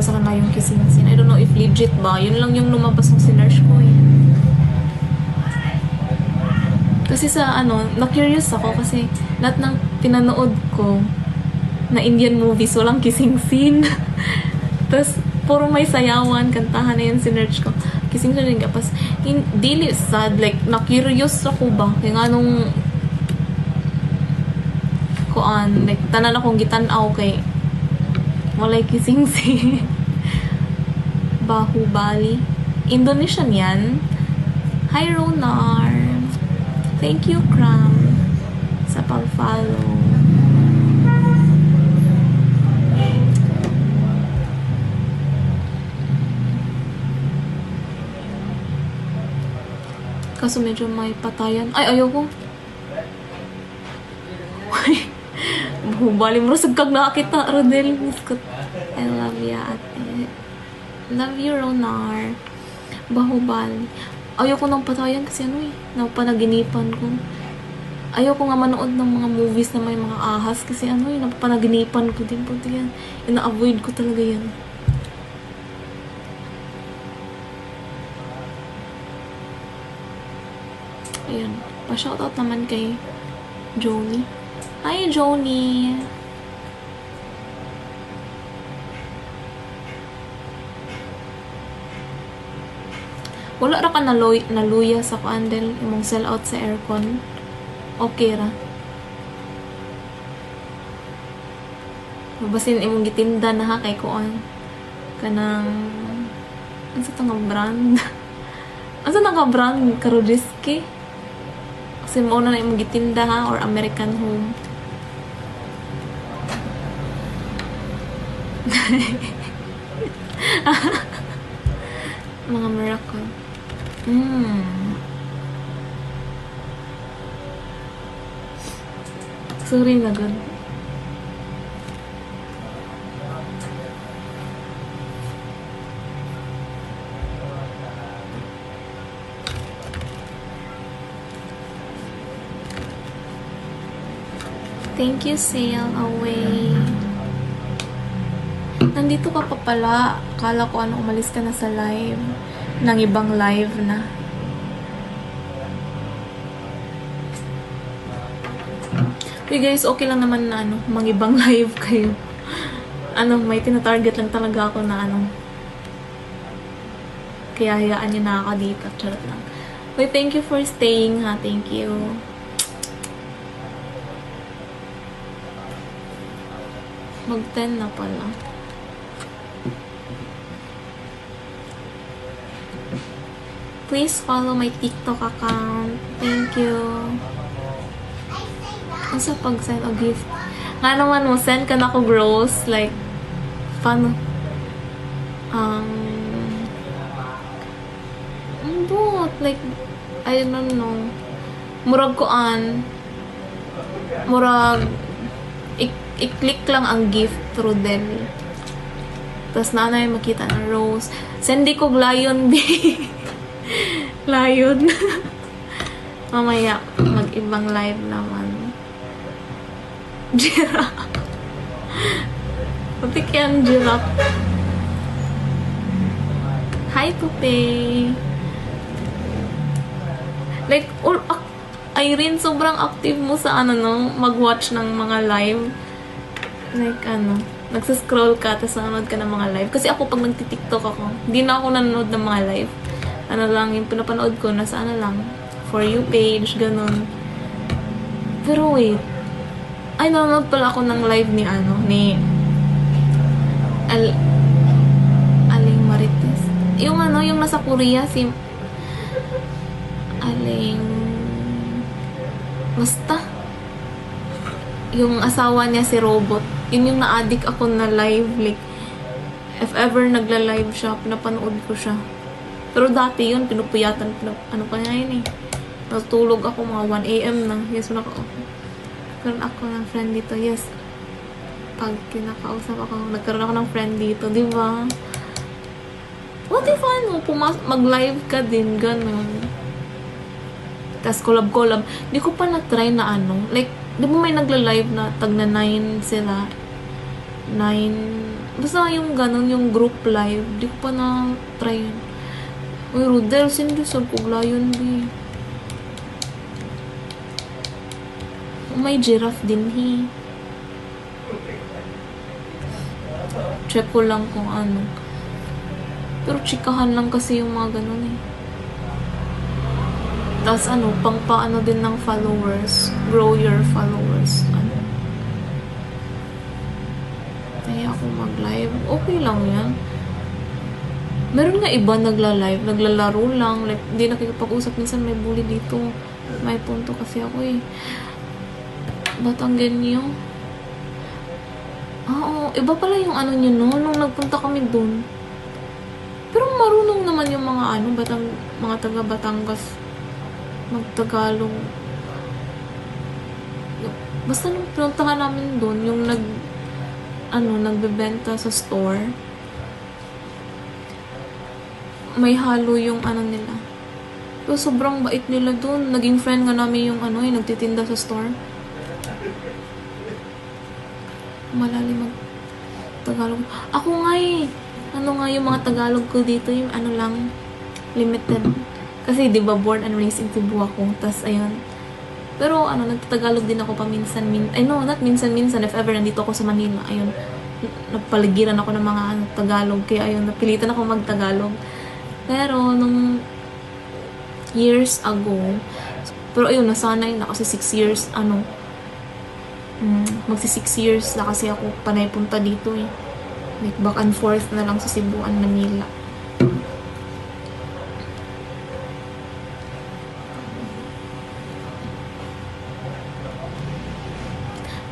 sa kanila yung kissing scene. I don't know if legit ba. Yun lang yung lumabas ng sinerge ko eh. Kasi sa na-curious ako kasi lahat ng pinanood ko na Indian movies, walang kissing scene. Tapos, puro may sayawan, kantahan na yun, sinerge ko. Kissing scene rin ka. Pas, hindi sad, like, na-curious ako ba? Kaya nga nung like, tanan akong gitanaw kay walay kissing scene. Bahubali. Indonesian yan. Hi, Ronar. Thank you, Kram, sa pag-follow. Kaso medyo may patayan. Ay, ayoko. Bahubali mo. Sagkag nakakita, Rodel. I love you, ate. Love you, Ronar. Bahubali. Ayoko ng patayan kasi napapanaginipan ko. Ayoko nga manood ng mga movies na may mga ahas kasi napapanaginipan ko din po yan. Ina-avoid ko talaga yan. Ayan. Pa-shoutout naman kay Joni. Hi, Joni! Wala ra ka naluya sa kuandel imong sell out sa aircon. Okay ra. Basin imong gitinda na ha kay kuan. Kanang ano sa nga brand? Asa nga brand Karodiski? Kasi mo na imong gitinda ha or American Home. Mga miracle. Sorry na good. Thank you, sail away. Nandito ka pa pala. Kala ko umalis ka na sa live. Nang ibang live na. Okay guys, okay lang naman na mangibang live kayo. May tinatarget lang talaga ako na kaya hayaan nyo na ako dito. Charot lang. Wait, thank you for staying ha. Thank you. Mag-10 na pala. Please follow my TikTok account. Thank you. Ano sa pag-send o gift? Nga naman mo, send ka na ko gross. Like, paano? But, like, I don't know. Murag koan. Murag, i-click lang ang gift through them. Tapos nanay makita ng rose. Sendi ko lion, B. Lion. Mamaya, mag-ibang live naman. Giraffe. Putik yan, giraffe. Hi, Pupe. Like, Irene, sobrang active mo sa mag-watch ng mga live. Like, nagsascroll ka, tapos nanonood ka ng mga live. Kasi ako, pag nagtitiktok ako, hindi na ako nanonood ng mga live. Lang, yung pinapanood ko, nasa lang, For You page, ganun. Pero wait, ay, nanonood pala ako ng live ni Aling Marites. Yung yung nasa Korea, si Aling, basta, yung asawa niya si Robot. Yun yung na-addict ako na live. Like, if ever nagla-live siya, pinapanood ko siya. Pero dati yun, pinupuyatan, pa nga yun eh. Natutulog ako mga 1 AM na. Yes, nagkaroon ako ng friend dito. Yes, pag kinakausap ako, nagkaroon ako ng friend dito, di ba? What if mag-live ka din, ganun. Tapos collab. Di ko pa na-try na like, di ba may nagla-live na tag na 9 sila? 9 Basta yung ganun, yung group live, di ko pa na-try yun. Uy, Rodel, sindusog kong Lion B. May giraffe din, Check ko lang kung ano. Pero chikahan lang kasi yung mga ganun eh. Tapos ano, pang paano din ng followers. Grow your followers. Ano. Kaya ako mag-live. Okay lang yan. Meron nga iba nagla-live, naglalaro lang. Like, hindi nakikipag-usap. Minsan may bully dito. May punto kasi ako eh. Batang ganyo. Oo, iba pala yung ano nyo no, nung nagpunta kami dun. Pero marunong naman yung mga ano, mga taga Batangas magtagalog. Basta nung pinuntahan namin dun, yung nagbebenta sa store, may halo yung ano nila. Pero sobrang bait nila dun. Naging friend nga namin yung nagtitinda sa store. Malalim mag-Tagalog. Ako nga eh. Yung mga Tagalog ko dito, yung lang, limited. Kasi, di ba, born and raised in Cebu ako. Tas, ayun. Pero, nagtatagalog din ako paminsan. Not minsan-minsan. If ever, nandito ako sa Manila. Ayun. Napaligiran ako ng mga Tagalog. Kaya, ayun, napilitan ako mag-Tagalog. Pero, nung years ago, pero ayun, nasanay na kasi 6 years, magsi 6 years na kasi ako panay punta dito eh. Like back and forth na lang sa Cebu and Manila.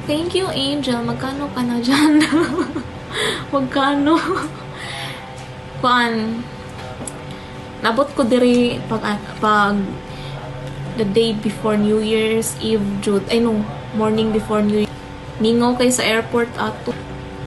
Thank you, Angel. Magkano ka na dyan? Magkano? Nabot ko diri pag the day before New Year's Eve, morning before New Year. Mingaw kay sa airport ato.